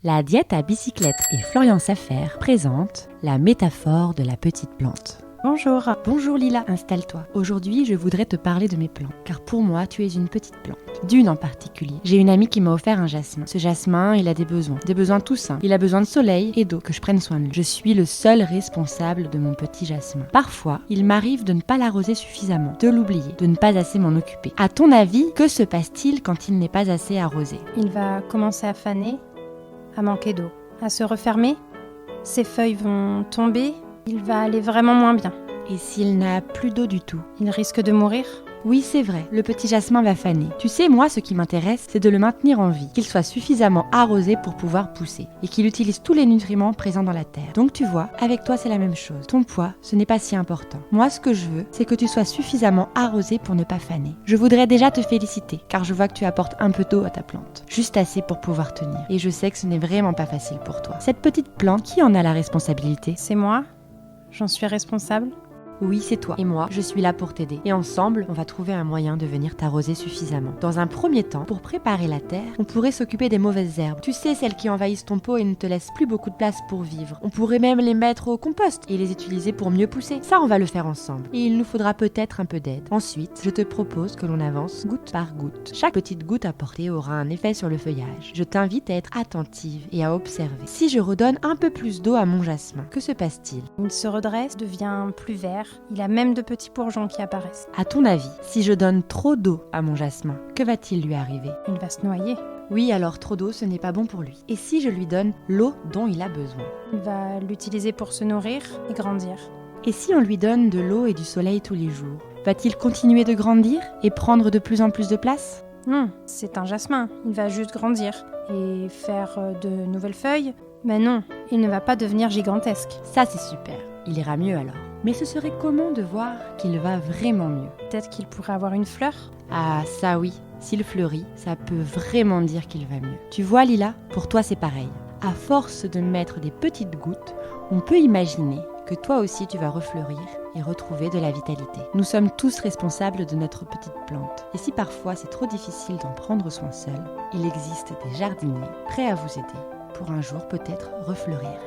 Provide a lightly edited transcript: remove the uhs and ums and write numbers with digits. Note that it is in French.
La diète à bicyclette et Florian Safer présentent la métaphore de la petite plante. Bonjour. Bonjour Lila, installe-toi. Aujourd'hui, je voudrais te parler de mes plantes, car pour moi, tu es une petite plante. D'une en particulier. J'ai une amie qui m'a offert un jasmin. Ce jasmin, il a des besoins tout simples. Il a besoin de soleil et d'eau, que je prenne soin de lui. Je suis le seul responsable de mon petit jasmin. Parfois, il m'arrive de ne pas l'arroser suffisamment, de l'oublier, de ne pas assez m'en occuper. À ton avis, que se passe-t-il quand il n'est pas assez arrosé ? Il va commencer à faner, à manquer d'eau, à se refermer. Ses feuilles vont tomber. Il va aller vraiment moins bien. Et s'il n'a plus d'eau du tout ? Il risque de mourir. Oui, c'est vrai, le petit jasmin va faner. Tu sais, moi, ce qui m'intéresse, c'est de le maintenir en vie, qu'il soit suffisamment arrosé pour pouvoir pousser, et qu'il utilise tous les nutriments présents dans la terre. Donc tu vois, avec toi, c'est la même chose. Ton poids, ce n'est pas si important. Moi, ce que je veux, c'est que tu sois suffisamment arrosé pour ne pas faner. Je voudrais déjà te féliciter, car je vois que tu apportes un peu d'eau à ta plante. Juste assez pour pouvoir tenir. Et je sais que ce n'est vraiment pas facile pour toi. Cette petite plante, qui en a la responsabilité ? C'est moi. J'en suis responsable. Oui, c'est toi. Et moi, je suis là pour t'aider. Et ensemble, on va trouver un moyen de venir t'arroser suffisamment. Dans un premier temps, pour préparer la terre, on pourrait s'occuper des mauvaises herbes. Tu sais, celles qui envahissent ton pot et ne te laissent plus beaucoup de place pour vivre. On pourrait même les mettre au compost et les utiliser pour mieux pousser. Ça, on va le faire ensemble. Et il nous faudra peut-être un peu d'aide. Ensuite, je te propose que l'on avance goutte par goutte. Chaque petite goutte apportée aura un effet sur le feuillage. Je t'invite à être attentive et à observer. Si je redonne un peu plus d'eau à mon jasmin, que se passe-t-il ? Il se redresse, devient plus vert. Il a même de petits bourgeons qui apparaissent. À ton avis, si je donne trop d'eau à mon jasmin, que va-t-il lui arriver ? Il va se noyer. Oui, alors trop d'eau, ce n'est pas bon pour lui. Et si je lui donne l'eau dont il a besoin ? Il va l'utiliser pour se nourrir et grandir. Et si on lui donne de l'eau et du soleil tous les jours ? Va-t-il continuer de grandir et prendre de plus en plus de place ? Non, c'est un jasmin. Il va juste grandir et faire de nouvelles feuilles. Mais non, il ne va pas devenir gigantesque. Ça, c'est super. Il ira mieux alors. Mais ce serait comment de voir qu'il va vraiment mieux ? Peut-être qu'il pourrait avoir une fleur. Ah, ça oui. S'il fleurit, ça peut vraiment dire qu'il va mieux. Tu vois Lila, pour toi c'est pareil. À force de mettre des petites gouttes, on peut imaginer que toi aussi tu vas refleurir et retrouver de la vitalité. Nous sommes tous responsables de notre petite plante. Et si parfois c'est trop difficile d'en prendre soin seul, il existe des jardiniers prêts à vous aider pour un jour peut-être refleurir.